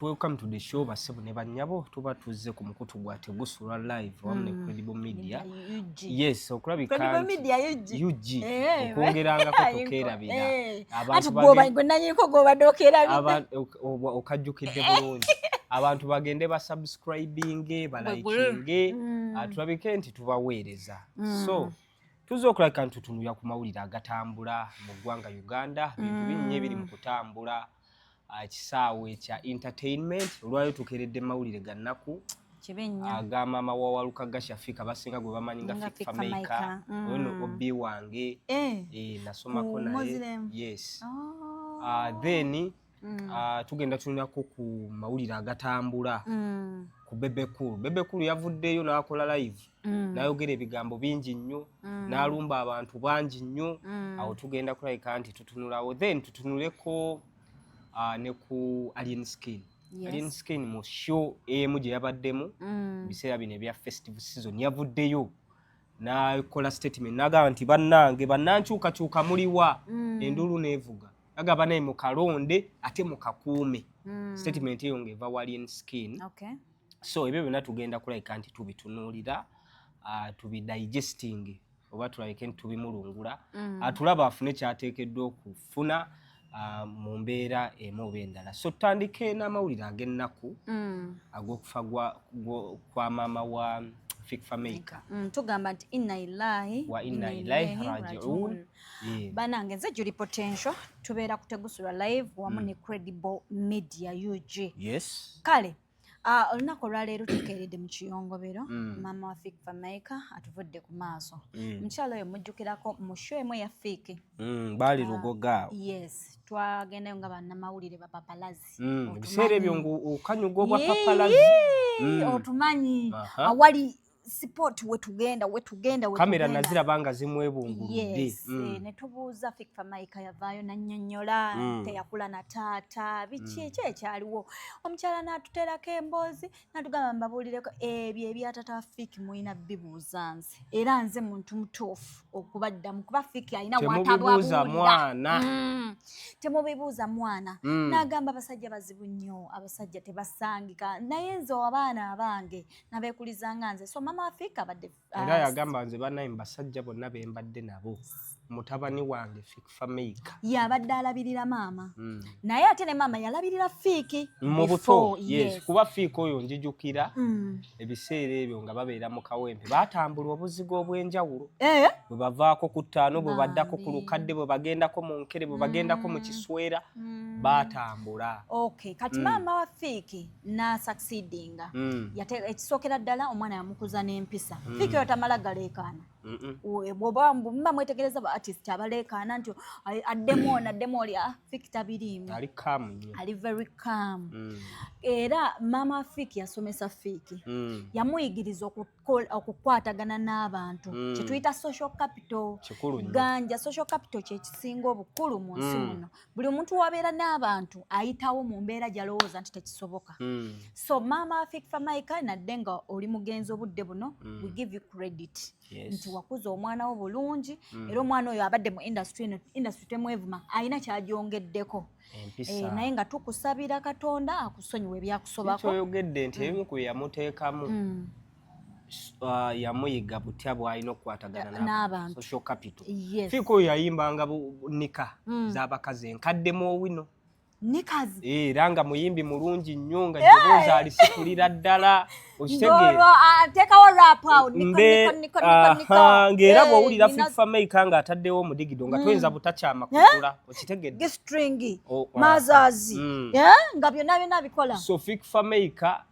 Welcome to the show basebu ne banyabo tuba tuzze ku mukutu gwa Tegusula live wamne Credible Media. Yes, okulabika Credible Media UG okwongeranga ko tokerabira abantu bagende nanyiko goba dokerabira okajjukidde bulungi abantu bagende ba subscribing balikinge tulabike nti tubaweereza so tuzo okulabika ntutunulya ku mawulire agatambula mu ggwanga Uganda bintu binnya biri mu kutambula kisaawe kya entertainment olwayo tukeredde mawulire gannaku aga mama wawaluka gashafika basinga gwe bamanyi nga Fifa Maker ono obi wange nasomako naye yes then tugenda tunyako ku mawulire agatambula ku Bebe Cool yavuddeyo n'akola live n'ayogera ebigambo bingi nnyo n'alumba abantu bangi nnyo awo tugenda kulabika nti tutunulawo then tutunuleko ne ku Alien Skin mu show emu gye yabaddemu biseera bino ebya festival season yavuddeyo n'akola statement n'agamba nti bannange bannankyukakyuka muliwa endulu n'evuga agamba naye mu kalonde ate mu kakuume statement eyo ng'eva wa Alien Skin so ebyo byonna tugenda kulabika nti tubitunuulira tubidigesting oba tulabike nti tubimulungula tulaba afune kyateekeddwa okufuna mu mbeera emu oba endala so tutandike n'amawulire ag'ennaku ag'okufa kwa maama wa Fifa Maker tugamba nti inna lillahi wa inna ilaihi raji'un banange nze Julie Potential tubeera ku Tegusula live wamu ne Credible Media UG yes kale olunaku olwaleero tukeeredde mu kiyongobero maama wa Fifa Maker atuvudde ku maaso mukyalo oyo mujjukirako mu show emu ya Fiki baali Lugoga yes twagendayo nga bannamawulire bapapalazi ebiseera ebyo okanyuga obwa papalazi otumanyi awali support wetugenda kamera nazirabanga zimwebunguludde ne tubuuza Fifa Maker yavaayo nannyonnyola teyakula na taata biki ekyekyaliwo omukyala n'atuteerako emboozi n'atugamba mbabuulireko ebyo ebyatata Fiki mulina bibuuza nze era nze muntu mutuufu okubaddamu kuba Fiki alina watabwabuulira temubibuuza mwana n'agamba abasajja bazibu nnyo abasajja tebasangika naye nze abaana abange nabeekulizanga nze so mama Fika badde era yagamba nze banaye mbasajja bonna bembadde nabo mutabani wange Fifa Maker yabadde alabirira maama naye ate ne maama yalabirira Fiki mu buto yes kuba Fiki oyo njijukira ebiseera ebyo nga babeera mu kawempe batambula obuzigo obw'enjawulo bwe bavaako ku ttaano bwe baddako ku lukadde bwe bagendako mu nkere bwe bagendako mu kiswera batambula okay kati maama wa Fiki na succeedinga ekisookera ddala omwana yamukuza n'empisa Fiki oyo tamala galeekaana bwoba mba mwetegereza ba artist abaleekaana nti addemu oli Fiki tabiriimu ali very calm era maama Fiki yasomesa Fiki yamuyigiriza okukwatagana n'abantu kye tuyita social capital ganja social capital kye kisinga obukulu mu nsi muno buli omuntu wabeera n'abantu ayitawo mu mbeera gy'alowooza nti tekisoboka so maama Fifa Maker nadde nga oli mugenzi obudde buno we give you credit nti wakuza omwana wo bulungi era omwana oyo abadde mu industry temwevuma alina kyagyongeddeko naye nga tukusabira Katonda akusonyiwa ebyakusobako kyoyogedde nti ebimu ku yamuteekamu yamuyiga butya bw'alina okukwatagana n'abantu social capital Fiki oyo yayimbanga nika z'abakazi enkaddemu owino nikazi era nga muyimbi mulungi nnyo nga ddoboozi alisitulira ddala okitegeera teekawo rap out ng'era bw'owulira Fifa Maker nga ataddewo omudigido nga toyinza butakyama kugula okitegedde gistringi mazazi nga byonna bikola so Fifa Maker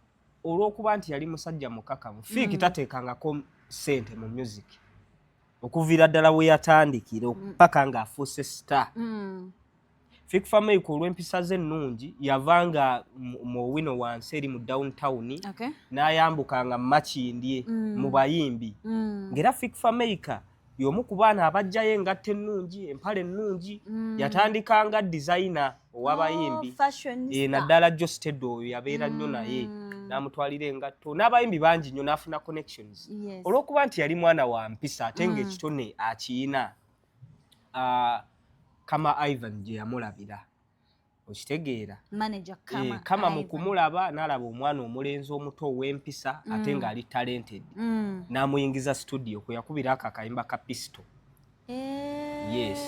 olw'okuba nti yali musajja mukakamu Fiki tateekangako ssente mu music okuviira ddala we yatandikira paka ng'afuuse star Fifa Maker olw'empisa ze ennungi yavanga mu wino wansi eri mu downtown n'ayambukanga mu Makindye mu bayimbi ng'era Fifa Maker y'omu ku baana abajjayo engatta ennungi empale ennungi yatandikanga designer ow'abayimbi naddala Josted oyo yabeera nnyo naye n'amutwalira engatto n'abayimbi bangi nnyo n'afuna connections olw'okuba nti yali mwana wa mpisa ate ng'ekitone akiyina Kama Ivan gye yamulabira okitegeera manager kama mu kumulaba n'alaba omwana omulenzi omuto ow'empisa ate ng'ali talented n'amuyingiza studio kwe yakubira akakayimba ka Pisto. Yes,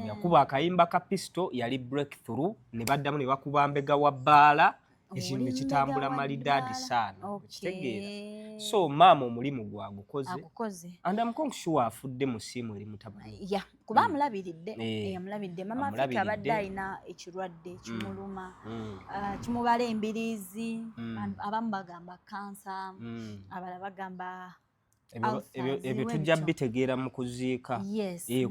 yakuba akayimba ka Pisto yali breakthrough, ne baddamu ne bakuba mbega wa bbaala, ekintu ne kitambula malidaadi saana. Okitegeera. So maama omulimu gwagukoze and I'm sure afudde mu ssimu eri mutabani. Kuba amulabiridde mama Fiki abadde alina ekirwadde kimuluma, kimubala embiriizi, abamu bagamba kansa, abalala bagamba ebyo tujja bitegeera mu kuziika.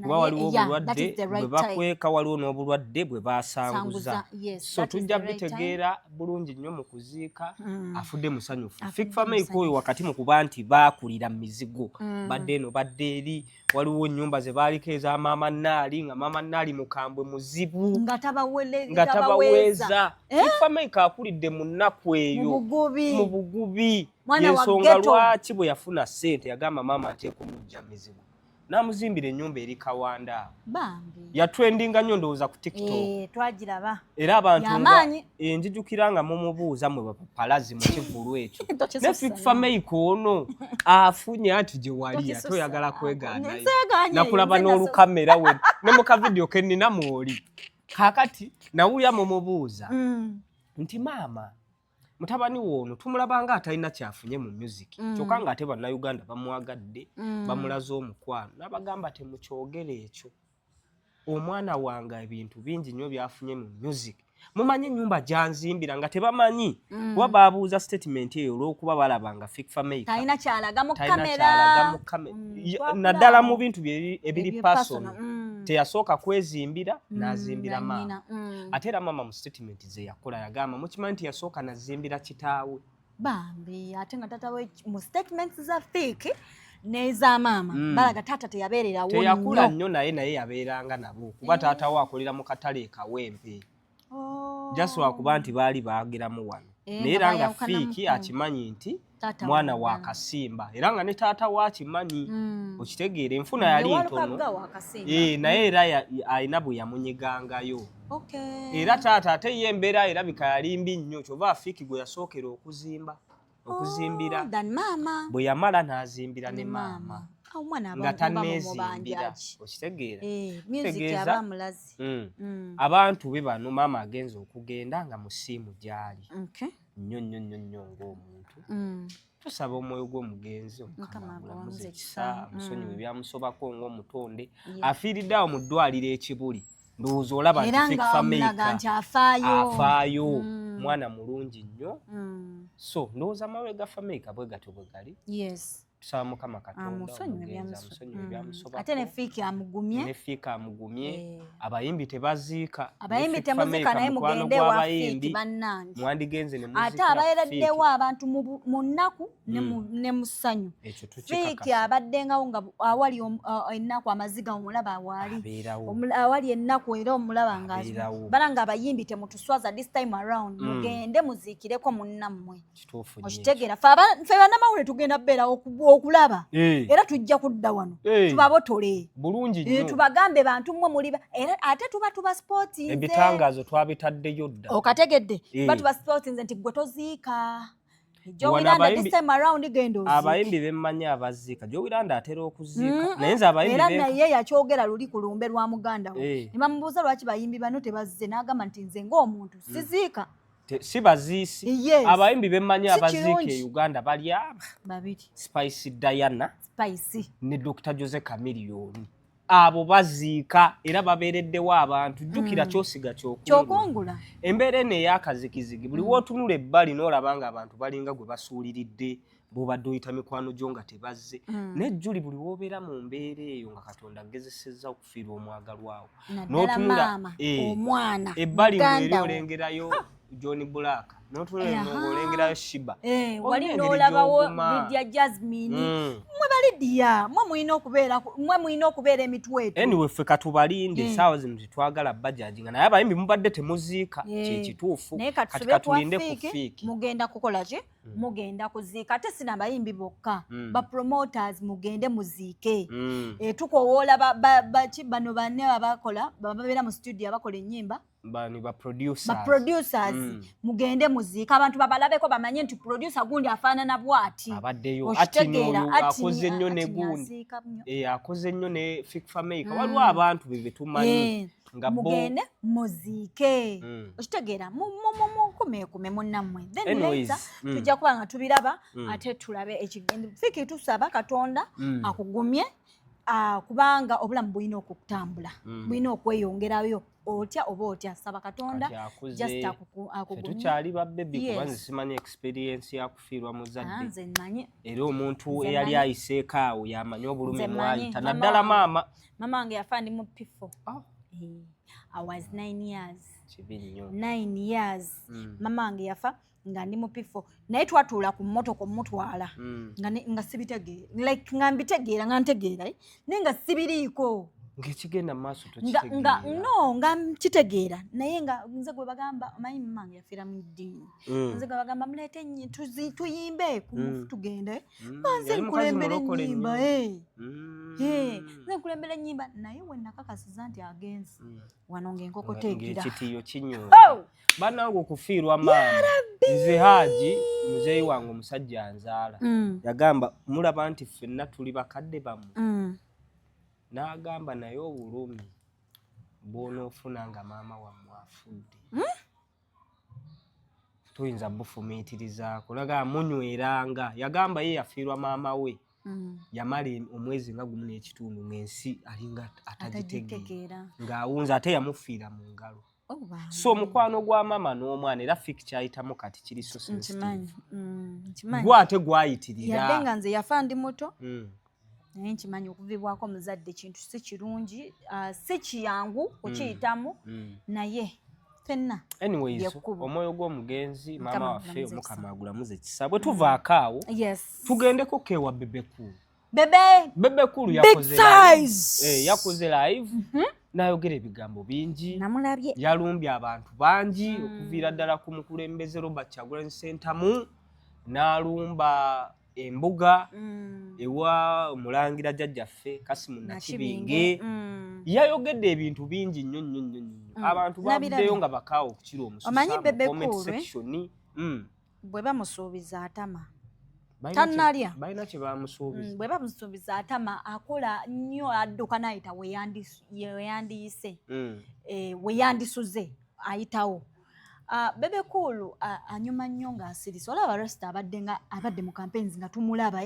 Kuba waliwo obulwadde bwe bakweka, waliwo n'obulwadde bwe basanguza. So tujja bitegeera bulungi nnyo mu kuziika. Afudde musanyufu. Fik family koyo wakati mu kuba nti baakulira mu mizigo. Badde eno badde eri, waliwo ennyumba ze baaliko eza maama Naali, nga maama Naali mukambwe muzibu nga tabaweeza. Fik family kaakulidde mu nnaku eyo mu bugubi. Yensonga lwaki bwe yafuna ssente yagamba maama ateeka omujja mizigo, n'amuzimbira ennyumba eri Kawanda. Yatrendinga nnyo ndowooza ku TikTok. Twagiraba. Era abantu nga njijukira nga mumubuuza mwe bapapalazi mu kivulu ekyo. Ne Fik family koono afunye ati gye wali ate oyagala kwegaanayo. Nakulaba n'olukamera we ne mu kavidiyo ke nnina mwoli. Kaakati nawulira mumubuuza nti maama mutabani woono tumulaba nga atalina kyafunye mu music, kyokka ng'ate bannayuganda bamwagadde, bamulaze omukwano. N'abagamba temukyogere ekyo, omwana wange ebintu bingi nnyo byafunye mu music. Mumanyi ennyumba gyanzimbira nga tebamanyi kuba baabuuza statement eyo olw'okuba balaba nga Fik family talina kyalaga mu kamera, naddala mu bintu ebiri personal. Teyasooka kwezimbira, n'azimbira maama. Ate era maama mu statement ze yakola yagamba mukimanyi nti yasooka nazimbira kitaawe. Bambi ate nga tata we mu statements za Fik n'eza maama balaga taata teyabeererawo nnyo. Teyakula nnyo naye yabeeranga nabo kuba taata we akolera mu katale Kawempe. Jaswa kuba nti baali baageramu wano. Naye era nga Fik akimanyi nti mwana wa Kasimba era nga ne taata we akimanyi. Okitegeera enfuna yali ntono. Naye era alina bwe yamunyigangayo. Era taata ate ye embeera erabika yali mbi nnyo, kyova Fik gwe yasookera okuzimbira. Bwe yamala n'azimbira ne maama nga tanneezimbira. Okitegeera. Tegeeza abantu be bano maama agenza okugenda nga musiimu gy'ali nnyo ng'omuntu. Tusaba omwoyo gw'omugenzi Omukama amulamuze ekisa, amusonyiwe ebyamusobako ng'omutonde. Afiiridde awo mu ddwaliro ekibuli. Ndowooza olaba nti Fik family afaayo, mwana mulungi nnyo. So ndowooza amawega family bwe gatyo bwe gali. Tusaba Mukama Katonda amusonyiwe ebyamusobako. Ate ne Fik amugumye. Abayimbi tebaziika. Naye mugende wa Fik bannange. Mwandigenze ne muzika. Ate abayereddewo abantu mu nnaku ne mu ssanyu. Fik abaddengawo nga awali ennaku amaziga omulaba waali. Awali ennaku era omulaba ng'azima. Balanga abayimbi temutuswaza this time around. Mugende muziikireko munnammwe. Okitegeera. Ffe bannamawulire tugenda beerawo okulaba. Era tujja kudda wano. Tubabotole. Bulungi nnyo. Tubagambe bantu mmwe muli ate tuba sportinze. Ebitangaazo twabitaddeyo dda. Okategedde. Tuba sportinze nti gwe toziika. Jowiranda this time around gendo oziika. Abayimbi bemmanyi abaziika. Jowiranda atera okuziika. Naye nze abayimbi era naye yakyogera luli ku lumbe lwa muganda we. Ne bamubuuza lwaki bayimbi bano tebazze n'agamba nti nze ng'omuntu siziika. Si baziisi. Abayimbi bemmanyi abaziika e Uganda bali aba. Babiri. Spice Diana. Ne Dr. Jose Chameleon. Abo baziika era babeereddewo abantu. Jjukira kyosiga kyokungula. Embeera eno ey'akazikizigi buli wootunula ebbali n'olaba nga abantu balinga gwe basuuliridde bw'obadde oyita mikwano gyo nga tebazze. Nejjuli buli w'obeera mu mbeera eyo nga Katonda agezesezza okufiirwa omwagalwawo. N'otunula omwana ebbali ng'eri olengerayo John Black. N'otulengerayo Shiba. Wali n'olabawo Lydia Jasmine. Mwe balidiya. Mwe mulina okubeera emitwe etu. Anyway ffe katubalinde essaawa zino tetwagala bajajinga naye abayimbi mubadde temuziika kyekituufu. Kati katulinde ku Fik. Mugenda kukola ki? Mugenda kuziika. Ate sina abayimbi bokka. Ba promoters mugende muziike. Tukowoola bano banne abakola babeera mu studio abakola ennyimba. bani ba producers mugende muziika abantu babalabeko bamanye nti producer gundi afaanana bwati abaddeyo ati n'oyo akoze nnyo ne gundi akoze nnyo ne Fikfa Maker waliwo abantu bebe tumanyi nga mugende muziike okitegeera kume munnammwe then later tujja kuba nga tubiraba ate tulabe ekigende Fiki tusaba Katonda akugumye kubanga obulamu bulina okutambula bulina okweyongerayo otya oba otya saba Katonda just akugumye tukyali babbebi kubanze simanyi experience yakufiirwa muzadde era omuntu eyali ayiseeko awo yamanyi obulumi mwayita naddala maama wange yafa ndi mu P4 I was 9 years. 9 years. Mama wange yafa nga ndi mu P4 naye twatuula ku mmotoka omutwala nga sibitegeera like nga mbitegeera nga ntegeera naye nga sibiriiko ng'ekigenda mu maaso tokitegeera nga nkitegeera naye nga nze gwe bagamba omanyi mama wange yafiira mu ddiini nze gwe bagamba muleete tuyimbe tugende nze nkulembera ennyimba nze nkulembera ennyimba naye we nakakasiza nti agenze wano ng'enkoko teegira ekitiiyo kinyooka bannange okufiirwa maama nze Haji muzeeyi wange omusajja anzaala yagamba mulaba nti ffenna tuli bakadde bammwe n'agamba naye obulumi bw'onoofuna nga maama wammwe afudde tuyinza bufumiitirizaako nagamba munyweranga yagamba ye yafiirwa maama we yamala omwezi nga gumu n'ekitundu ng'ensi alinga atagitegeera ng'awunza ate yamufiira mu ngalo so omukwano gwa maama n'omwana era Fiki kyayitamu kati kiri so sensitive gwe ate gwayitirira yadde nga nze yafa ndi muto naye nkimanyi okuvibwako omuzadde kintu si kirungi si kiyangu okiyitamu naye fenna anyways omwoyo gw'omugenzi maama waffe Omukama agulamuze ekisa bwe tuvaako awo tugendeko kewa Bebe Cool yakoze live n'ayogera ebigambo bingi yalumbye abantu bangi okuviira ddala ku mukulembeze Robert Kyagulanyi Ssentamu n'alumba embuga ewa Omulangira jjajjaffe Kasimu Nakibinge yayogedde ebintu bingi nnyo abantu bavuddeyo nga bakaawo okukira omususa comment section bwe bamusuubiza atama tannalya balina kye bamusuubiza bwe bamusuubiza atama akola nnyo adduka n'ayita weyandisuze ayitawo Bebe Cool anyuma nnyo ng'asirise olaba Rasta abadde mu campaigns nga tumulaba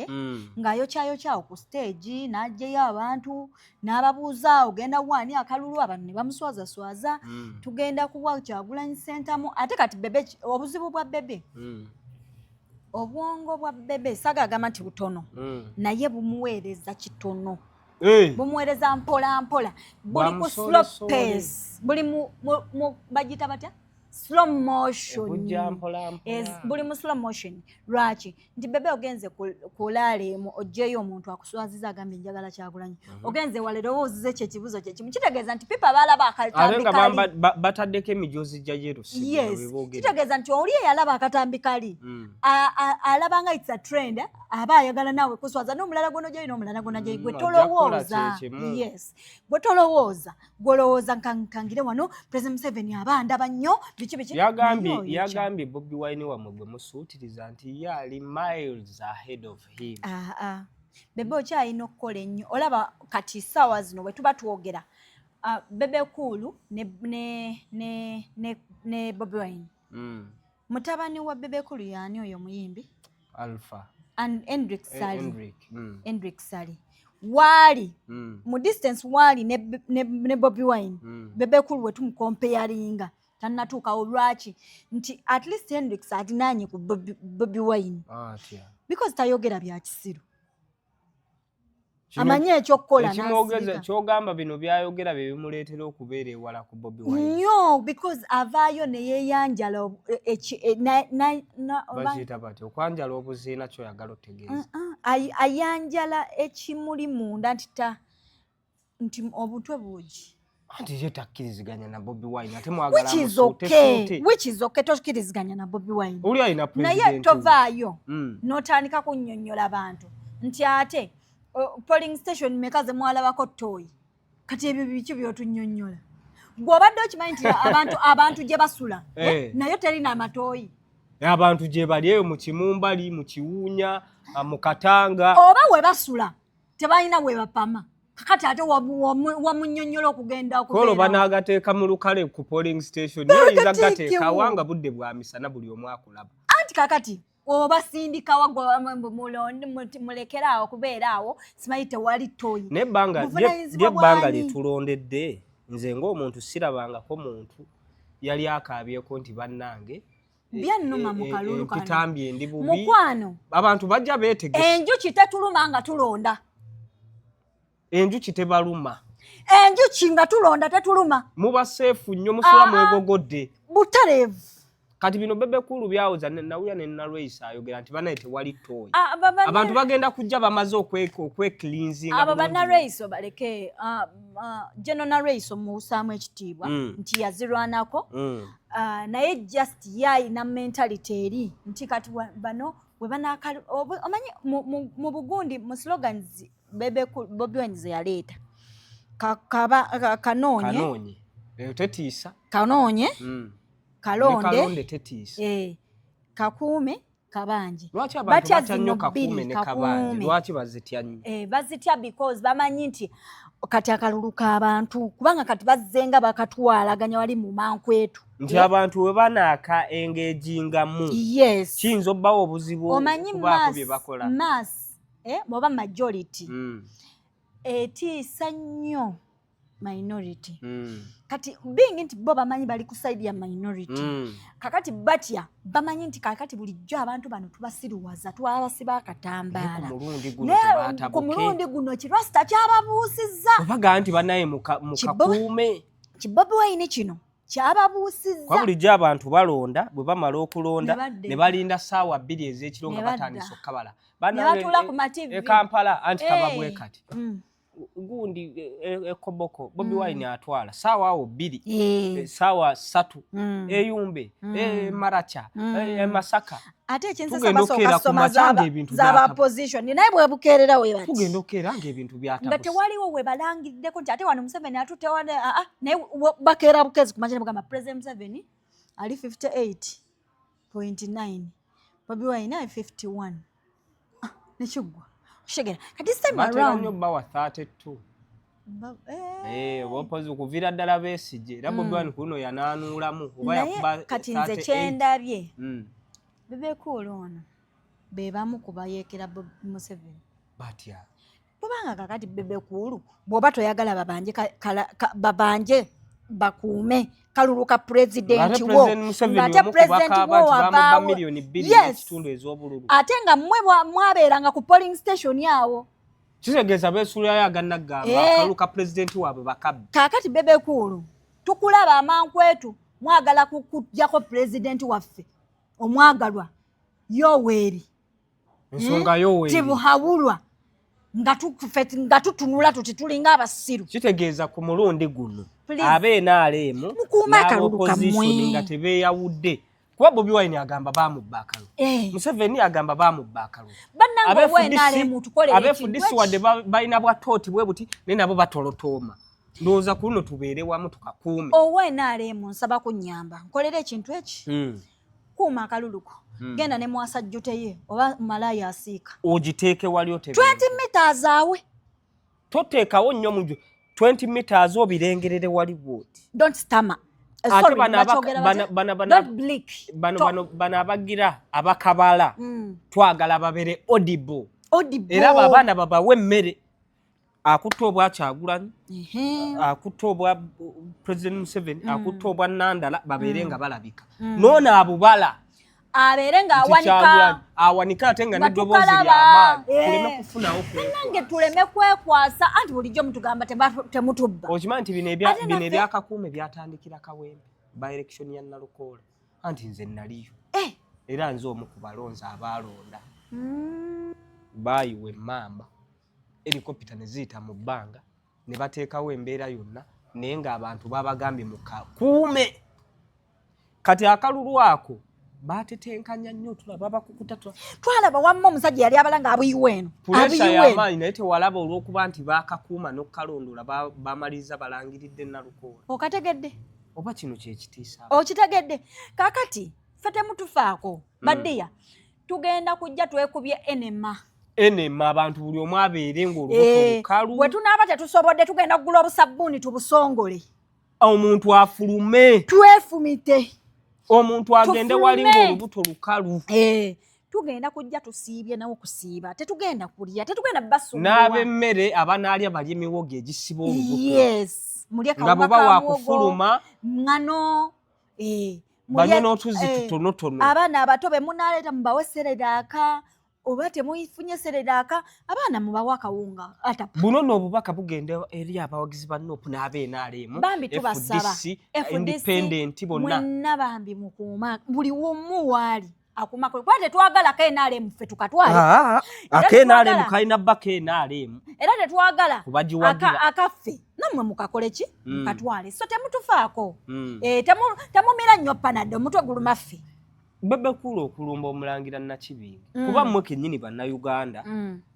ng'ayokyayokyawo ku stage n'aggyeyo abantu n'ababuuza ogenda wani akalulu abantu ne bamuswazaswaza tugenda kuwa Kyagulanyi Ssentamu ate kati Bebe obuzibu bwa Bebe obwongo bwa Bebe sagagamba nti butono naye bumuweereza kitono bumuweereza mpola mpola buli ku slow pace buli mu bagita batya slow motion buli mu slow motion lwaki nti Bebe ogenze kulaaleemu oggyeyo omuntu akuswaziza agambye njagala Kyagulanyi ogenze walowoozize ekyo ekibuzo kye kimu kitegeeza nti pipa baalaba akatambi kali bataddeko emijozi gya kitegeeza nti oli eyalaba akatambi kali alaba nga it's a trend aba ayagala naawe kuswaza n'omulala gwonojayo n'omulala gwonojayo gwe tolowooza gwe tolowooza gwolowooza nkangire wano President Museveni aba ndaba nnyo yagambye Bobi Wine wamwe gwe musuutiriza nti ye ali miles ahead of him Bebe okyalina okukola ennyo olaba kati ssaawa zino bwe tuba twogera Bebe Cool ne Bobi Wine mutabani wa Bebe Cool yaani oyo muyimbi Alpha and Hendrik Sali waali mu distance waali ne Bobi Wine Bebe Cool we tumukompeyaringa tannatuukawo lwaki nti at least Hendrix alinaanye ku Bobi Wine because tayogera bya kisiru amanye ekyokukola kyogamba bino byayogera bye bimuleetera okubeera ewala ku Bobi Wine nnyo because avaayo ne yeeyanjala bakiyita bati okwanjala obuziina kyoyagala otegeeza ayanjala ekimuli munda nti obutwe buugi anti ye takkiriziganya na Bobi Wine ate mwagala which is okay tokkiriziganya na Bobi Wine oli alina president naye tovaayo n'otandika kunnyonnyola abantu nti ate polling station mekaze mwalabako toyi kati ebyo biki byotunnyonnyola gw'obadde okimanyi nti abantu gye basula nayo terina amatooyi. Abantu gye bali eyo mu Kimumbali, mu Kiwunya, mu Katanga. Oba we basula tebalina we bapama. Kakati ate wamunnyonnyola okugenda okubeera. Kolo banaagateeka mu lukale ku polling station. Yinza gateeka wanga budde bwa misana buli omu akulaba. Anti kakati oba sindika wagwa mulekera awo kubeera awo simanyi tewali ttooyi. N'ebbanga lyetulondedde nze ng'omuntu sirabangako muntu yali akaabyeko nti bannange byannuma mu kalulu kano mpitambye ndi bubi. Mukwano Abantu bajja beetegese. Enjuki tetuluma nga tulonda. Enjuki tebaluma. Enjuki nga tulonda tetuluma. Muba seefu nnyo musula mwegogodde. Butareevu. Kati bino bebekulu byawoza nawuya ne Nalweyisa ayogera nti banaye tewali ttooyi. Abantu bagenda kujja bamaze okwecleansinga. Abo Nalweyisa baleke General Nalweyisa muusaamu ekitiibwa nti yazirwanako. Naye just yayina mentality eri nti kati bano we banaakali omanyi mu Bugundi mu slogans Bobi Wine ze yaleeta kanoonye tetiisa kanoonye kalonde tetiisa kakuume kabanje. Lwaki abantu batya nnyo kakuume ne kabanje? Lwaki bazitya nnyo? Bazitya because bamanyi nti kati akalulu k'abantu kubanga kati bazzenga bakatwalaganya wali mu mankwetu nti abantu we banaaka engejingamu. Yes. Kiyinza obbawo obuzibu okubaako bye bakola. Mass bw'oba majority etiisa nnyo minority. Kati being nti bo bamanyi bali ku side ya minority. Kakati batya bamanyi nti kakati bulijjo abantu bano tubasiruwaza twabasiba akatambaala. Ku mulundi guno kirwasita kyababuusizza. Obaga nti banaye mu kakuume. Bobi Wine kino kyababuusizza. Kwa bulijjo abantu balonda bwe bamala okulonda ne balinda ssaawa 2 ez'ekiro nga batandise okukabala. Batula ku mativi. Kampala anti kababwe kati. Gundi ekoboko Bobi Wine atwala saawa awo 2 saawa 3 eyumbe Maracha Masaka ate ekinsasa basooka soma zaba opposition naye bwe bukeerera we bati tugenda okeera ng'ebintu byatabusa nga tewaliwo we balangiddeko nti ate wano Museveni atutewane naye bakeera bukezi ku makya ne bugamba President Museveni ali 58.9 Bobi Wine ali 51 nekigwa shegera kati sema around nyo bawa 32 wapozi kuvira ddala Besigye era Bobi Wine kuno yanaanulamu oba yakuba kati nze kyendabye bebekulu ono bebamu kubayekera Museveni batya kubanga kakati bebekulu bw'oba toyagala babanje bakuume kalulu ka president wo ate president wo waba milioni 2 n'ekitundu ez'obululu ate nga mmwe mwabeeranga ku polling station yawo kitegeeza beesulirayo agannagamba kalulu ka president waabwe bakabbi kakati bebekulu tukulaba amankwetu mwagala kujjako president waffe omwagalwa Yoweri ensonga Yoweri tibuhawulwa nga tutunula tuti tulinga abasiru kitegeeza ku mulundi guno abeNRM n'opposition nga tebeeyawudde kuba Bobi Wine agamba bamubba akalulu Museveni agamba bamubba akalulu abeefudisi wadde balina bwatooti bwe buti naye nabo batolotooma ndowooza ku luno tubeere wamu tukakuume oweNRM nsaba kunnyamba nkolera ekintu eki kuuma akaluluko genda ne mwasajjuteye oba malaya asiika ogiteeke wali ote 20 meters awe toteekawo nnyo mu 20 meters obirengerere wali bwoti don't stammer ate bano abagira abakabala twagala babere audible era abaana babawe emmere akutta obwa Kyagulanyi akutta obwa President Museveni akutta obwa Nandala babeere nga balabika noona abubala abeere nga awanika ate nga n'eddoboozi ly'amaanyi tuleme kufunawo nange tuleme kwekwasa anti bulijjo mutugamba temutubba okimanyi nti bino ebyakakuume byatandikira Kawempe by election ya Nalukoola anti nze naliyo era nze omu ku balonzi abaalonda baayiwa emmamba helikopita ne ziyita mu bbanga ne bateekawo embeera yonna naye ng'abantu babagambye mukakuume kati akalulu ako batetenkanya nnyo tulaba bakukuta twalaba wamma omusajja yali abalanga abuyiwe eno pulesa y'amaanyi naye tewalaba olw'okuba nti baakakuuma n'okukalondola bamaliza balangiridde Nalukoola okategedde oba kino kyekitiisa okitegedde kaakati ffe temutufaako baddiya tugenda kujja twekubye enema abantu buli omu abeere ng'olubuto lukalu bwe tunaaba tetusobodde tugenda kugula obusabbuuni tubusongole omuntu afulume twefumite omuntu agende wali ng'olubuto lukalu tugenda kujja tusiibye nawo kusiiba tetugenda kulya tetugenda basumbuwa n'ab'emmere abanaalya balya emiwogo egisiba olubuto mulye nga bwe bawa kufuluma ngano banywe n'otuzi tutonotono abaana abato be munaleeta mubawe sereraaka oba temuyifunye sereraaka abaana mubawe akawunga buno n'obubaka bugenda eri abawagizi ba NOP n'ab'NRM bambi tubasaba independent bonna mwenna bambi mukuuma buli wumu waali akuma kwa tetwagala KNRM ffe tukatwale KNRM kalina bba KNRM era tetwagala kubajiwagira akaffe namwe mukakole ki mukatwale so temutufaako temumira nnyo panado omutwe guluma ffe bebe kulo okulumba omulangira Nakibinge kuba mmwe kennyini bannayuganda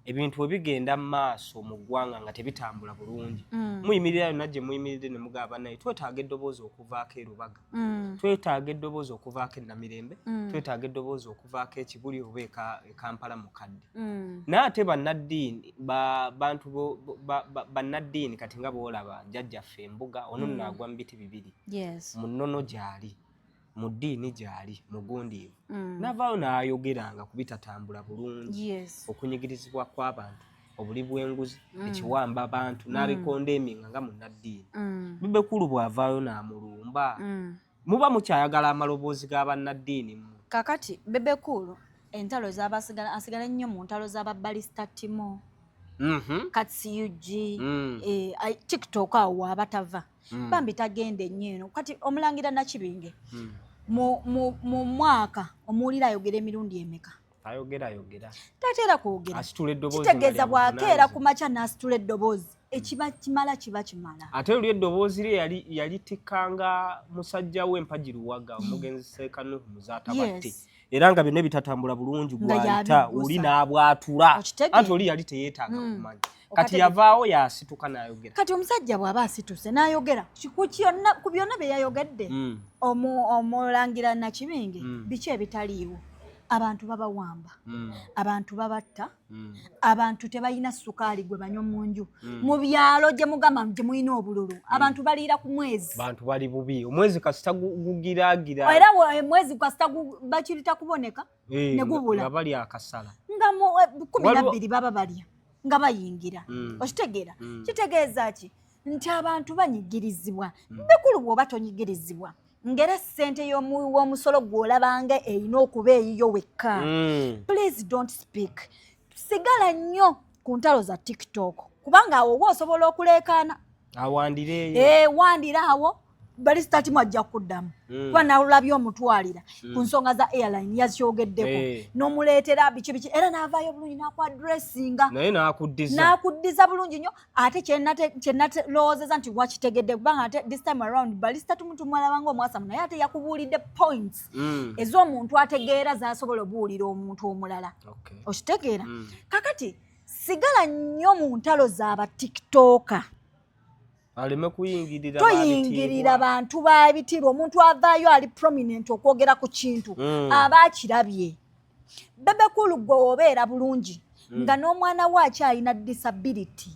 ebintu bwe bigenda mu maaso mu ggwanga nga tebitambula bulungi muyimirira yonna gye muyimiridde ne mugamba naye twetaaga eddoboozi okuvaako e Rubaga twetaaga eddoboozi okuvaako e Namirembe twetaaga eddoboozi okuvaako e Kibuli oba e Kampala mu kadde naye ate bannaddiini bantu bannaddiini kati nga boolaba jjajjaffe embuga ono nno agwa mu biti bibiri mu nnono gy'ali mu ddiini gy'ali mugundiivu navaayo n'ayogeranga ku bitatambula bulungi okunyigirizibwa kw'abantu obuli bw'enguzi ekiwamba abantu n'abikonda eminga nga munnaddiini bibekulu bw'avaayo n'amulumba muba mukyayagala amaloboozi g'abannaddiini kakati bebekulu entalo asigala nnyo mu ntalo z'ababalista Timo Katsiyugi TikTok awo abatava bambi tagende nnyo eno kati omulangira Nakibinge mu mwaka omuwulira ayogera emirundi emeka ayogera tatera kwogera kitegeeza bwakeera ku makya n'asitula eddoboozi ekiba kimala ate oli eddoboozi lye yalitikanga musajja w'empagi Luwaga omugenzi Sekanuhu Muzaatabatte era nga byonna bitatambula bulungi gwayita oli n'abwatula anti oli yali teyeetaaga kumanya kati yavaawo yasituka n'ayogera kati omusajja bw'aba asituse n'ayogera ku byonna bye yayogedde omulangira Nakibinge biki ebitaliiwo abantu babawamba abantu babatta abantu tebalina sukaali gwe banywa mu nju mu byalo gye mugamba gye mulina obululu abantu baliira ku mwezi abantu bali bubi omwezi kasita gugiraagira era omwezi kasita bakirita kuboneka ne gubula nga bali akasala nga mu 12 baba balya nga bayingira okitegeera kitegeeza ki nti abantu banyigirizibwa bikulu bw'oba tonyigirizibwa ngera ssente y'omusolo gw'olabanga erina okuba eyiyo wekka please don't speak sigala nnyo ku ntalo za TikTok kubanga awo oba osobola okuleekaana awandireeyo wandira awo balista Timo ajja kuddamu kuba nalulabye omutwalira ku nsonga za airline yazyogeddeko n'omuleetera biki era n'avaayo bulungi n'akwadressinga naye n'akuddiza bulungi nnyo ate kyenalowoozeza nti wakitegedde kubanga ate this time around balista tumulabanga omwasamu naye ate yakubuulidde points ez'omuntu ategeera z'asobola obuulira omuntu omulala okitegeera kakati sigala nnyo mu ntalo z'aba TikToker aleme kuyingirira toyingirira bantu babitibwa omuntu avaayo ali prominent okwogera ku kintu aba akirabye bebekulu gwe obeera bulungi nga n'omwana we akyalina disability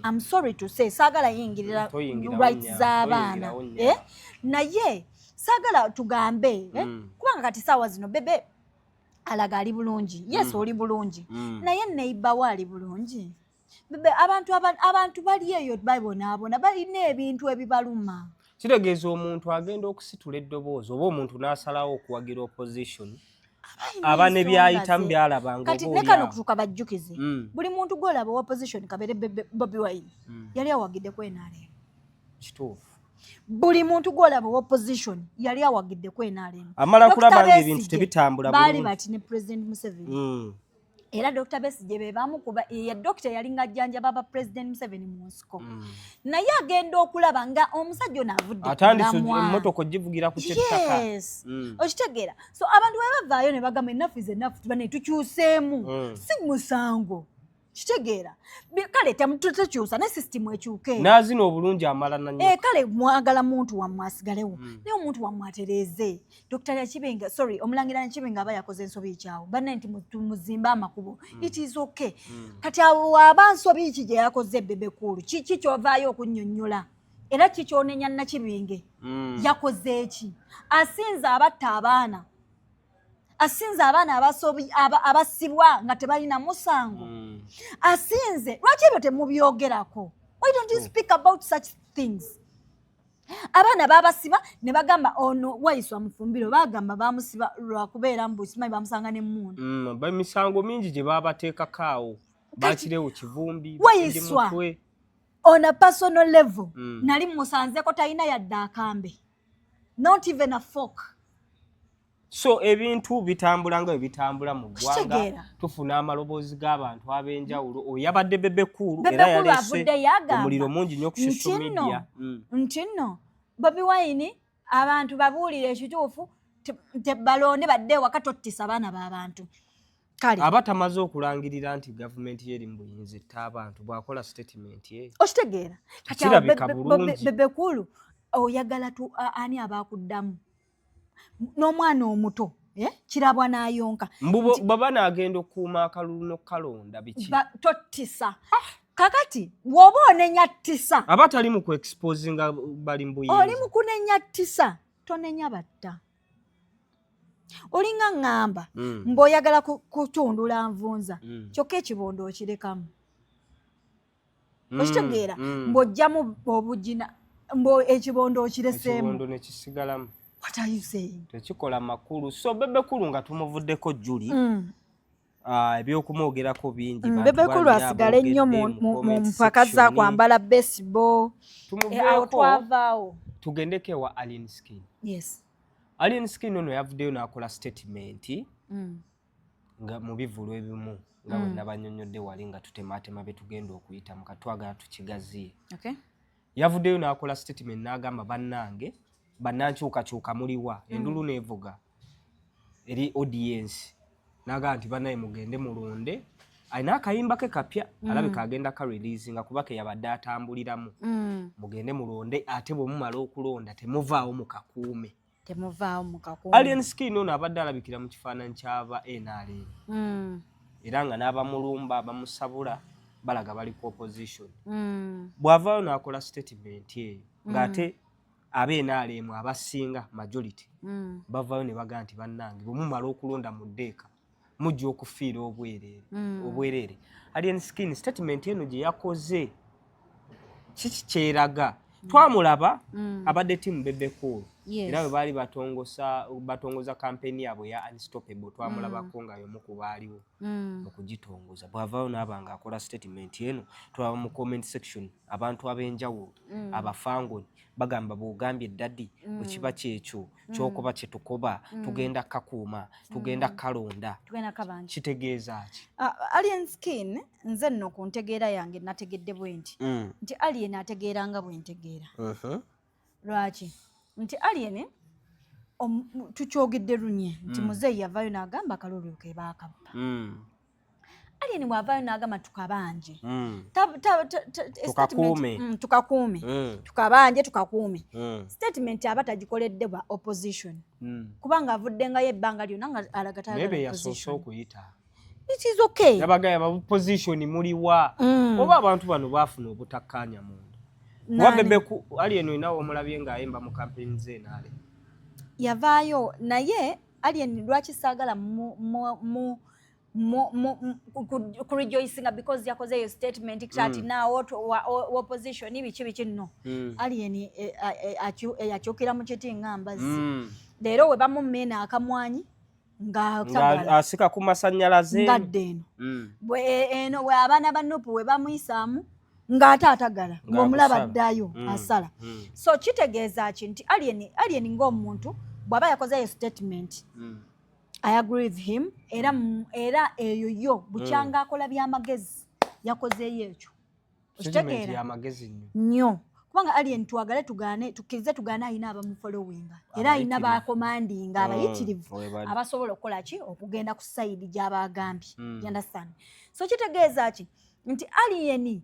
I'm sorry to say saagala yingirira rights z'abaana naye saagala tugambe kubanga kati saawa zino bebe alaga ali bulungi yes oli bulungi naye neighbor we ali bulungi bebe abantu bali eyo babonaabona balina ebintu ebibaluma kitegeeza omuntu agenda okusitula eddoboozi oba omuntu n'asalawo okuwagira opposition aba ne byayitamu byalabanga kati ne kano kutuuka bajjukize buli muntu gwolaba opposition kabere Bobi Wine yali awagidde ku NRM kituufu buli muntu gwolaba opposition yali awagidde ku NRM amala kulaba nga ebintu tebitambula bulungi bali bati ne President Museveni era Dr. Besigye be bamukuba ya doctor yalinga jjanja baba President Museveni mu nsiko naye agenda okulaba nga omusajja ono avudde atandise emmotoka ogivugira ku kyettaka okitegeera so abantu bwe bavaayo ne bagamba ennafu zennafu tuba ne tukyuseemu si musango kitegeera kale temutukyusa ne system ekyuke n'azina obulungi amala nanyo kale mwagala muntu wammwe asigalewo naye omuntu wammwe atereeze Dr. Yakibenga omulangira Yakibenga aba yakoze ensobi ekyawo banne nti muzimba amakubo it is okay kati aba nsobi ki gye yakoze Bebe Cool kiki kyovaayo okunnyonnyola era kikyonenya Nakibinge yakoze eki asinza abatta abaana abasibwa nga tebalina musango asinze lwaki ebyo temubyogerako why don't you speak about such things abaana babasiba ne bagamba ono wayiswa Mufumbiro bagamba bamusiba lwakubeera mbusimayi bamusanga n'emmundu misango mingi gye babateekakaawo bakirewo kivumbi wayiswa on a personal level nali musanzeko talina yadde akambe not even a fork. So ebintu bitambula nga bitambula mu ggwanga tufuna amaloboozi g'abantu ab'enjawulo oyabadde Bebe Cool era yalese omuliro mungi nnyo ku social media nti nno Bobi Wine abantu babuulire ekituufu balonde badde ewaka tottisa abaana b'abantu kale aba tamaze okulangirira nti gavumenti yeri mu buyinza etta abantu bw'akola statement ye okitegeera kirabika bulungi Bebe Cool oyagala ani abaakuddamu n'omwana omuto kirabwa n'ayonka baba n'agenda okuuma akalulu n'okalonda biki tottisa kakati bw'oba onenya ttisa aba tali mu kuexposinga bali mu buyinza oli mu kunenya ttisa tonenya batta olinga ŋŋamba mb'oyagala kutundula nvunza kyokka ekibondo okirekamu okitegeera mb'ojjamu obugina ekibondo okireseemu ekibondo ne kisigalamu. What are you saying? Tekikola makulu. So Bebe Cool nga tumuvuddeko Juli. Ebyokumwogerako bingi. Bebe Cool asigale nnyo mu mpaka za kwambala baseball. Tumuvuddeko. Tugendeke wa Alien Skin. Yes. Alien Skin ono yavuddeyo n'akola statement. Nga mu bivulu ebimu nga bwe nabanyonnyodde wali nga tutematema be tugenda okuyitamu katwagala tukigaziye. Okay. Yavuddeyo n'akola statement n'agamba bannange bannankyukakyuka muliwa endulu nevuga eri audience naga nti banaye mugende mulonde alina akayimba ke kapya alabika agenda ka release nga kubake yabadde atambuliramu mugende mulonde ate bwe mumala okulonda temuvaawo mukakuume Alien Skin ono abadde alabikira mu kifaananyi ky'aba NRM era nga n'abamulumba bamusabula balaga bali ku opposition bw'avaayo n'akola statement eyo ng'ate ab'NRM abasinga majority bavaayo ne bagaa nti bannange bwe mumala okulonda mu ddeeka mujja okufiira obwereere Alien Skin statement eno gye yakoze kiki kyeraga twamulaba abadde timu Bebe Cool era bwe baali batongoza kampeni yaabwe ya Unstoppable twamulabako nga y'omu ku baaliwo okugitongoza bw'avaayo n'aba nga akola statement eno twaba mu comment section abantu ab'enjawulo abafangoni bagamba bw'ogambye daddi bwe kiba kyekyo ky'okuba kye tukoba tugenda kakuuma tugenda kalonda kitegeeza ki Alien Skin nze nno ku ntegeera yange nategedde bwe nti Alien ategeera nga bwe ntegeera lwaki nti Alien tukyogedde lunye nti muzeeyi yavaayo n'agamba akalulu ke baakabba Alien bw'avaayo n'agamba tukabanje tukakuume tukabanje tukakuume statement aba tagikoledde bwa opposition kubanga avuddengayo ebbanga lyonna nga alaga talaba opposition okuyita it is okay yabagaya ba opposition muliwa oba abantu bano baafuna obutakkaanya munda wa Bebe Cool Alien inawo omulabye ng'ayimba mu campaign ze naale yavaayo naye Alien lwaki saagala kurejoicinga because yakoze eyo statement kati naawo opposition biki nno Alien yakyukira mu kiti ng'ambazi leero we bamumeena akamwanyi asika ku masannyalaze ngadde eno bwe abaana ba Nupu we bamuyisaamu ng'ate atagala ng'omulaba ddayo asala so kitegeeza ki nti Alien ng'omuntu bw'aba yakoze eyo statement I agree with him. Era eyo yo bukyanga akola byamagezi yakozeeyo ekyo. Okitegeera yamagezi nnyo. Kubanga alien twagale tukkirize tugaane ayina abamufollowinga era ayina bakomandinga abayitirivu abasobola okukola ki okugenda ku sayidi gy'abagambye. You understand? So kitegeeza ki nti alien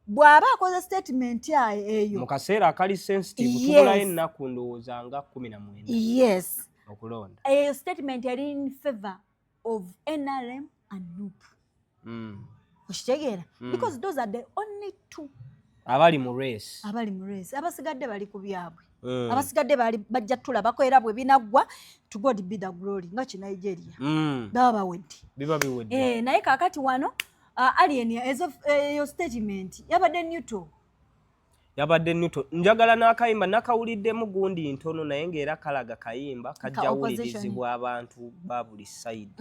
bw'aba akoze statement eyo mu kaseera akali sensitive tubulayo ennaku ndowooza nga 19. Yes. Okulonda eyo statement yali in favor of NRM and NUP. Okitegeera? Because those are the only two abali mu race abasigadde bali ku byabwe. Abasigadde bajja tulabako era bwe binaggwa to God be the glory nga ki Nigeria baba bawedde biba biwedde. Naye kakati wano alien eyo statement yabadde neutral. Njagala n'akayimba nakawuliddemu gundi ntono naye ng'era kalaga kayimba kajja wulirizibwa abantu ba buli side.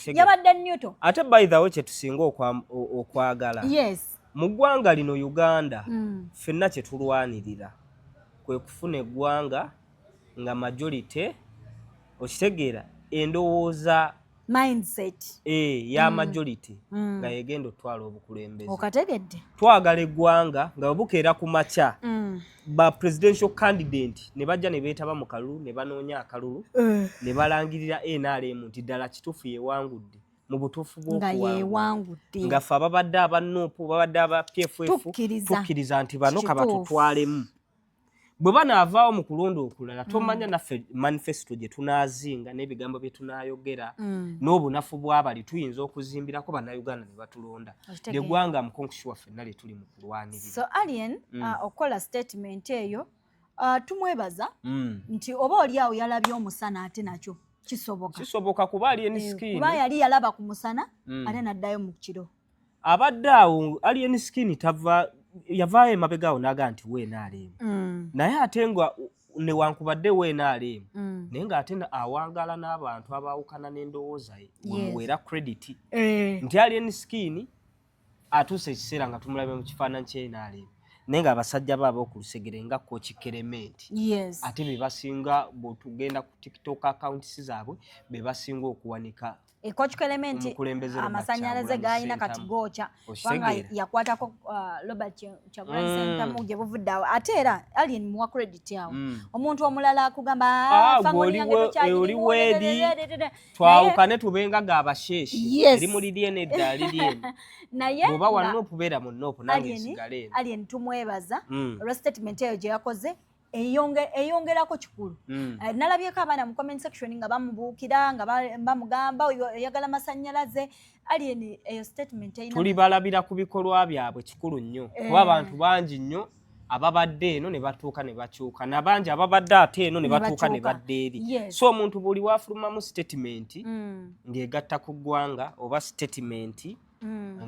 Yabadde neutral. Ate by the way kye tusinga okwagala. Yes. Mu ggwanga lino Uganda ffenna kye tulwanirira kwe kufuna eggwanga nga majority okitegeera endowooza mindset ya majority nga yegenda otwala obukulembeze. Okategedde twagala eggwanga nga bukeera ku makya ba presidential candidate ne bajja ne beetaba mu kalulu ne banoonya akalulu ne balangirira NRM nti ddala kituufu yeewangudde mu butuufu bw'okuwangudde nga ffe ababadde abanuupu babadde aba PFF tukkiriza nti bano kaba tutwalemu. Bwe banaavaawo mu kulonda okulala tomanya naffe manifesto gye tunaazinga n'ebigambo bye tunaayogera n'obunafu bw'abali tuyinza okuzimbirako bannayuganda ne batulonda eggwanga mukonkusi waffe nalye tuli mu kulwanirira. So alien okola statement eyo tumwebaza nti oba oli awo yalabye omusana ate nakyo kisoboka kuba alien skin kuba yali yalaba ku musana ate naddayo mu kiro. Abadde awo alien skin yavaayo emabegaawo n'aga nti NRM naye ate nga newankubadde NRM naye ng'ate awangaala n'abantu abaawukana n'endowooza ye wemuweera credit nti alien skin atuuse ekiseera nga tumulabe mu kifaananyi kye NRM naye ng'abasajja baabo ku lusegere nga Coach Clement ate be basinga bw'otugenda ku TikTok accounts zaabwe be basinga okuwanika Coach Clement amasanyalaze gayina kati gocha wanga yakwatako Robert Kyagulanyi Ssentamu gye buvuddawo ate era alien muwa credit yawo omuntu omulala akugamba family yange tokyali twawukane tubenga gabasheeshi eri muri DNA eddali naye bwoba wanopu beera mu nopu nange nsigale alien tumwebaza olwa statement eyo gye yakoze eyongerako kikulu. Nalabyeko abaana mu comment section nga bamubuukira nga bamugamba oyagala masannyalaze alien eyo statement eyina tuli balabira ku bikolwa byabwe kikulu nnyo kuba abantu bangi nnyo ababadde eno ne batuuka ne bakyuka nabangi ababadde ate eno ne batuuka ne badde eri so omuntu buli wafulumamu statement ng'egatta ku ggwanga oba statement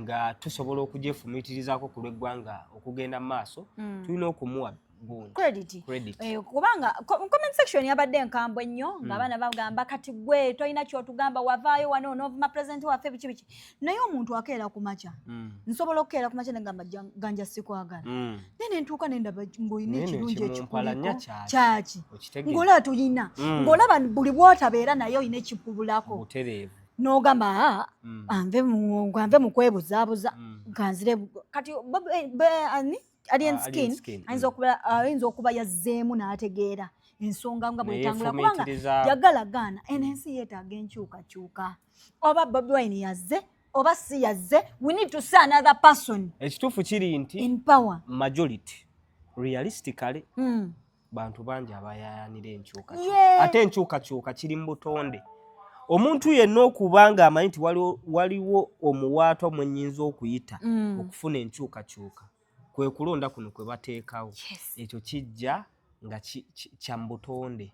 nga tusobola okugyefumiitirizaako ku lw'eggwanga okugenda mu maaso tulina okumuwa credit. Kubanga comment section yabadde enkambwe nnyo ng'abaana bagamba kati gwe tolina kyotugamba wavaayo wano onoovuma president waffe biki naye omuntu akeera ku makya nsobola okukeera ku makya negamba ganja sikwagala nene ntuuka nendaba ng'olina ekirungi ekikuliko kyaki ng'olaba tulina ng'olaba buli bw'otabeera naye olina ekikubulako n'ogamba anve mu kwebuzaabuza kanzire kati alien skin ayinza okuba yazzeemu n'ategeera ensonga nga bwetambula kubanga yagalagaana ensi yeetaaga enkyukakyuka oba Bobi Wine yazze oba si yazze we need to see another person. Ekituufu kiri nti in power majority realistically bantu bangi abayayanira enkyukakyuka ate enkyukakyuka kiri mu butonde omuntu yenna okuba nga amanyi nti waliwo omuwaato mwennyinza okuyita okufuna enkyukakyuka kwe kulonda kuno kwe bateekawo ekyo kijja nga kya mubutonde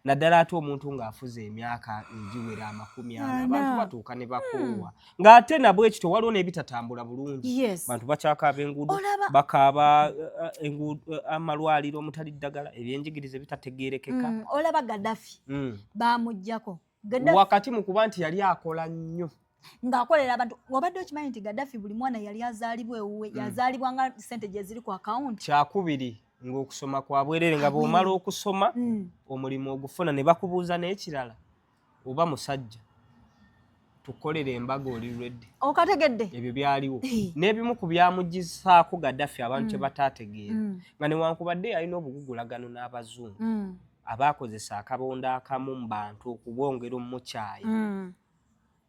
naddala ate omuntu ng'afuze emyaka egiwera 40 abantu batuuka ne bakoowa ng'ate nabwe ekito waliwo n'ebitatambula bulungi bantu bakyakaaba enguudo bakaaba amalwaliro omutali ddagala ebyenjigiriza bitategeerekeka olaba Gaddafi baamuggyako wakati mu kuba nti yali akola nnyo ng'akolera abantu wabadde okimanyi nti Gaddafi buli mwana yali azaalibwa ewuwe yazaalibwa nga ssente gye ziri ku akawunti kyakubiri ng'okusoma kwa bwerere nga bw'omala okusoma omulimu ogufuna ne bakubuuza n'ekirala oba musajja tukolere embaga oli ready okategedde ebyo byaliwo n'ebimu ku byamugisaako Gaddafi abantu tebataategeera nga newankubadde yalina obugugulagano n'abazungu abaakozesa akabonda akamu mu bantu okubongera omukyayi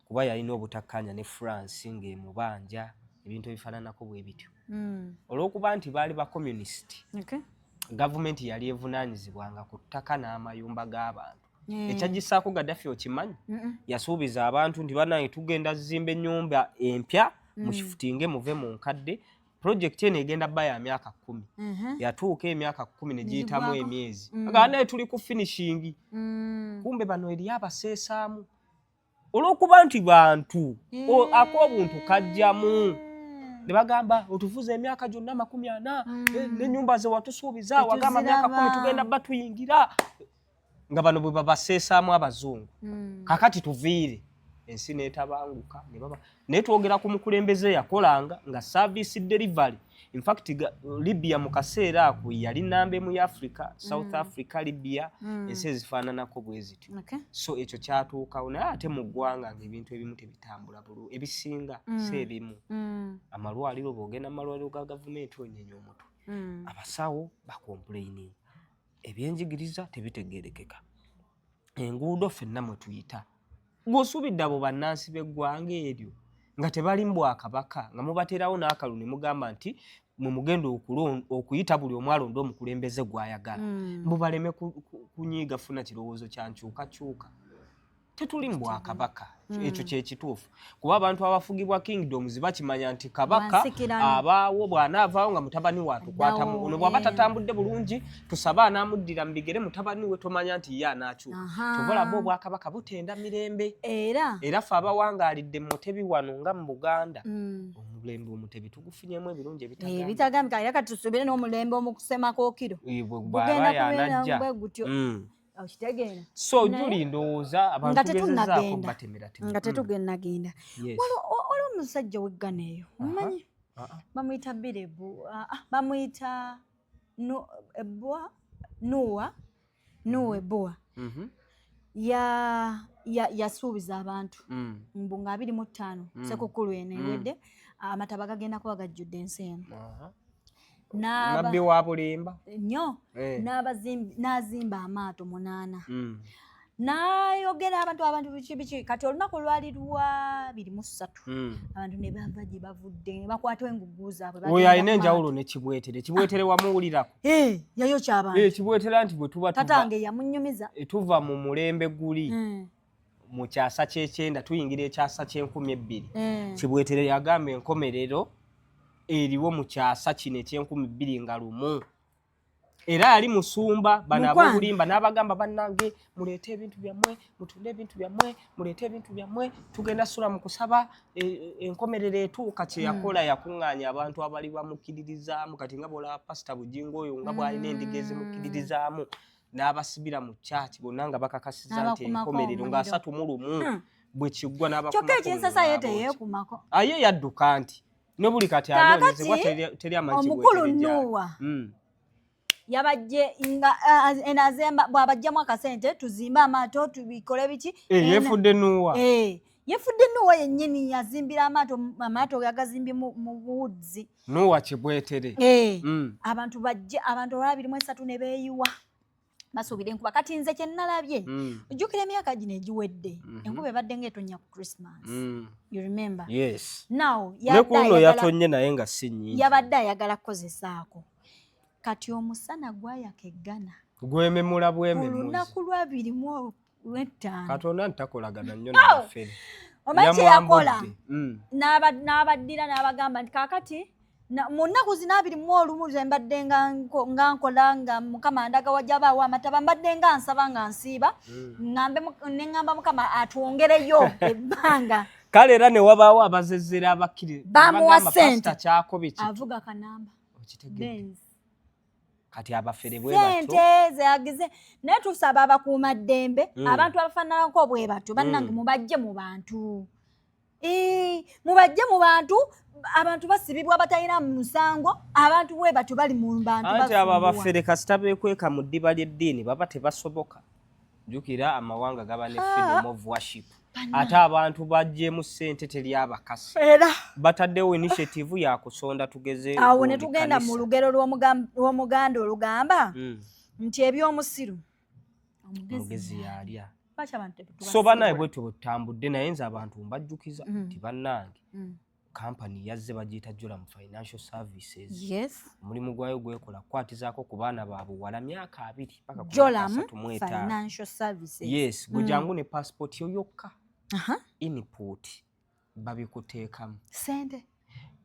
kuba yalina obutakkanya ne France ng'emubanja ebintu ebifaananako bwe bityo olw'okuba nti baali ba communist gavumenti yali evunaanyizibwanga ku ttaka n'amayumba g'abantu ekyagisaako Gaddafi okimanyi yasuubiza abantu nti bannange tugenda zimba ennyumba empya mukifutinge muve mu nkadde projekiti eno egenda bba ya myaka 10 yatuuka emyaka 10 ne giyitamu emyezi agamba naye tuli ku finishing kumbe bano eri abaseesaamu olw'okuba nti bantu ak'obuntu kajjamu ne bagamba otuvuze emyaka gyonna 40 n'ennyumba ze watusuubiza wagamba myaka 10 tugenda bba tuyingira nga bano bwe babaseesaamu abazungu kakati tuviire ensi n'etabanguka naye twogera ku mukulembeze yakolanga nga service delivery in fact Libya mu kaseera ako yali nambe mu Africa South Africa Libya ensi ezifaananako bwe zityo so ekyo kyatuukawo naye ate mu ggwanga ng'ebintu ebimu tebitambula bulu ebisinga si ebimu amalwaliro boogenda mu malwaliro ga gavumenti onyenya omutwe abasawo bakomplaining ebyenjigiriza tebitegeerekeka enguudo ffenna mwe tuyita ng'osuubidde abo bannansi b'eggwanga eryo nga tebali mu Bwakabaka nga mubateerawo n'akalu ne mugamba nti mwe mugenda okuyita buli omu alonda omukulembeze gw'ayagala mubaleme kunyiiga funa kirowoozo kya nkyukakyuka tetuli mu Bwakabaka ekyo kye kituufu kuba abantu abafugibwa kingdoms bakimanya nti kabaka abaawo bw'anaavaawo nga mutabani we atukwatamu ono bw'aba tatambudde bulungi tusaba anaamuddira mu bigere mutabani we tomanya nti ye anaakyuka kyova Obwakabaka butenda mirembe era ffe abawangaalidde mu mutebi wano nga mu Buganda omulembe omutebi tugufunyemu ebirungi ebitagambika era kati tusubire n'omulembe omukusemakookiro bw'aba yanajja so Julie ndowooza abantu gezezaako batemera nga tetugendagenda waliwo omusajja w'eggana eyo omumanyi bamuyita Birebu bamuyita Nuwa Ebboa yasuubiza abantu mbu nga 25 Ssekukkulu eno ewedde amataba gagenda kuba gajjudde ensi eno nabbi wa Bulimba nnyo n'azimba amaato 8 n'ayogera abantu biki kati olunaku lwali lwa 23 abantu ne bava gye bavudde ne bakwata engugu zaabwe oyo alina enjawulo ne Kibwetere wamuwulirako yayo ky'abantu Kibwetera nti bwe tuba tatange yamunnyumiza tuva mu mulembe guli mu kyasa ky'ekyenda tuyingira ekyasa ky'e2000 Kibwetere yagamba enkomerero eriwo mu kyasa kino eky'2021 era yali musumba bano ab'Obulimba n'abagamba bannange muleete ebintu byammwe mutunde ebintu byammwe muleete ebintu byammwe tugenda sula mu kusaba enkomerero etuuka kye yakola yakuŋŋaanya abantu abali bamukkiririzaamu kati nga bw'olaba Pasita Bujingo oyo nga bw'alina endiga ezimukkiririzaamu n'abasibira mu kyaki bonna nga bakakasiza nti enkomerero nga 31 bwe kiggwa n'abakumako kyokka ekinsasa ye teyeekumako aye yadduka nti ne buli kati anyonyezebwa teri amanyi omukulu Nuwa yabajje nga enazemba bw'abajjamu akasente tuzimbe amaato tubikole biki yefudde Nuwa yennyini yazimbira amaato yagazimbye mu Woods Nuwa Kibwetere abantu bajje abantu 23 ne beeyiwa basuubira enkuba kati nze kye nnalabye ojjukira emyaka gino egiwedde enkuba ebadde ng'etonnya ku Christmas you remember now nekuno yatonye naye nga si nnyingi yabadde ayagala kukozesaako kati omusana gwayaka eggana gwememula bwememuzi olunaku lwa 25 Katonda ntakolagana nnyo naffe omanyi kye yakola n'abaddira n'abagamba nti kaakati mu nnaku zino 21 ze mbadde nga nkola nga Mukama andaga wajja baawo amataba mbadde nga nsaba nga nsiiba neŋŋamba Mukama atwongereyo ebbanga kale era ne wabaawo abazezera abakkiriza bamuwa ssente kyakobiki avuga kanamba kati abafere bwe batyo sente zeyagize naye tusaba abakuuma ddembe abantu abafaananako bwe batyo bannange mubajje mu bantu mubajje mu bantu abantu basibibwa batalina musango abantu bwe batyo bali mu bantu ate abo abafere kasita beekweka mu ddiba ly'eddiini baba tebasoboka jukira amawanga gaba ne freedom of worship ate abantu bajjemu ssente teri abakasi bataddewo initiative ya kusonda tugeze awo ne tugenda mu lugero lw'omuganda olugamba nti ebyomusiru omugezi yalya so banaye bwe tubutambudde naye nze abantu mbajjukiza nti bannange kampani yazze bagiyita Jolam Financial Services. Yes. Omulimu gwayo gwekola kukwatizaako ku baana babuwala myaka 2 paka ku Jolam Financial Services. Yes, gujangu ne passport yo yokka. Input babikuteekamu. Sente.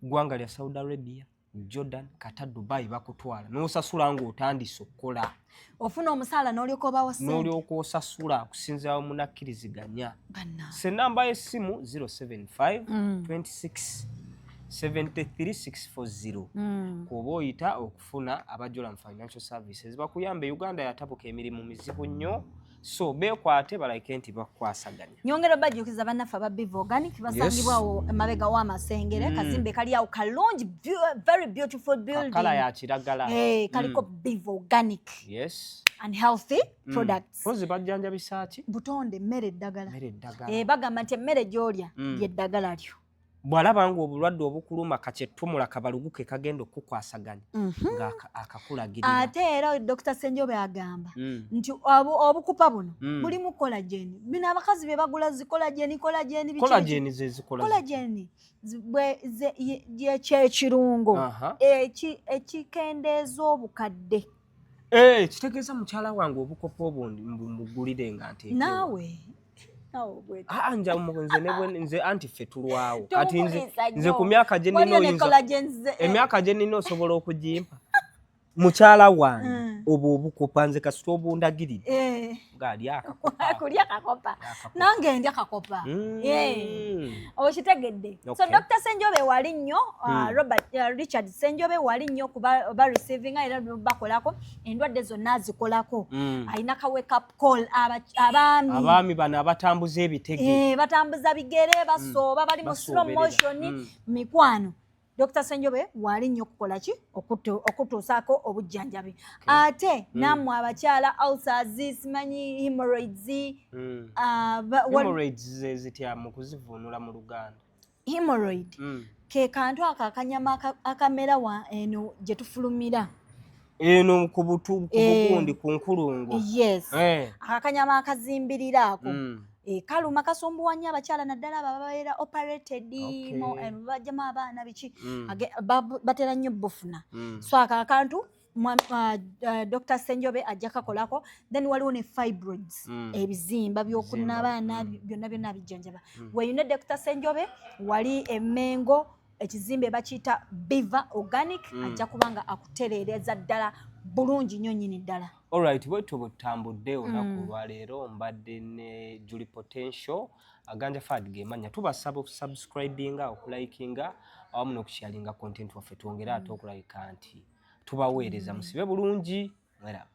Gwanga lya Saudi Arabia, Jordan, Qatar, Dubai bakutwala. N'osasula ng'otandise okukola. Ofuna omusaala n'olyoka obawa sente. N'olyoka osasula okusinziira munakkiriziganya. Se namba y'essimu 075 26 73640. Kuba oyita okufuna aba Jolam Financial Services bakuyambe. Uganda yatabuka emirimu mizibu nnyo. So bekwate balike nti bakwasaganya. Nyongero bajjukiza bannaffe aba Biva Organic basangibwawo emabega w'amasengere kazimbe kali awo kalungi very beautiful building. Kala ya kiragala. Kaliko Biva Organic. Yes. And healthy products. Pozi bajjanja bisaaki? Butonde mmere eddagala. Mmere eddagala. Bagamba nti emmere gy'olya y'eddagala lyo. Bw'alaba ng'obulwadde obukuluma kakyetumula kabaluguke kagenda okukwasaganya nga akakulagirira. Ate era Dr. Senjobe agamba nti obukupa buno bulimu collagen. Bino abakazi bye bagula collagen biki? Collagen ze zikola. Collagen kyekirungo ekikendeeza obukadde. Kitegeeza mukyala wange obukopa obundi mbugulire nga nteeke. Naawe anja nze anti ffe tulwawo kati nze ku myaka gye nina oyinza emyaka gye nina osobola okugimpa mukyala wange obukupa nze kasita obundagiridde gaali akakopa nange ndi akakopa okitegedde. So Dr. Senjobe wali nnyo Richard Senjobe wali nnyo kuba receiving era bakolako endwadde zonna azikolako. Alina ka wake up call abaami bano abatambuza ebitege batambuza bigere basooba bali mu slow motion mikwano. Dr. Senjobe wali nnyo kukola ki okutuusaako obujjanjabi. Ate nammwe abakyala ulcers simanyi hemorrhoids. Hemorrhoids zitya mu kuzivunula mu Luganda? Hemorrhoid ke kantu akanyama akamera eno gye tufulumira. Eno ku bugundi ku nkulungo. Yes. Akanyama akazimbirira ako. Kaluma kasumbuwa nnyo abakyala naddala babeera operated bajjamu abaana biki batera nnyo bufuna. So akantu Dr. Senjobe ajja kakolako. Then waliwo ne fibroids ebizimba by'okuna abaana byonna bijjanjaba. Weyine Dr. Senjobe wali Emmengo ekizimbe bakiyita Biva Organic ajja kubanga akutereereza ddala bulungi nnyo nnyini ddala. Alright, bwe tubutambudde olunaku olwaleero mbadde ne Julie Potential aganja Fad gemanya tubasaba okusubscribinga okulikinga awamu n'okusharinga content waffe twongere ate okulabika nti tubaweereza musibe bulungi mwera.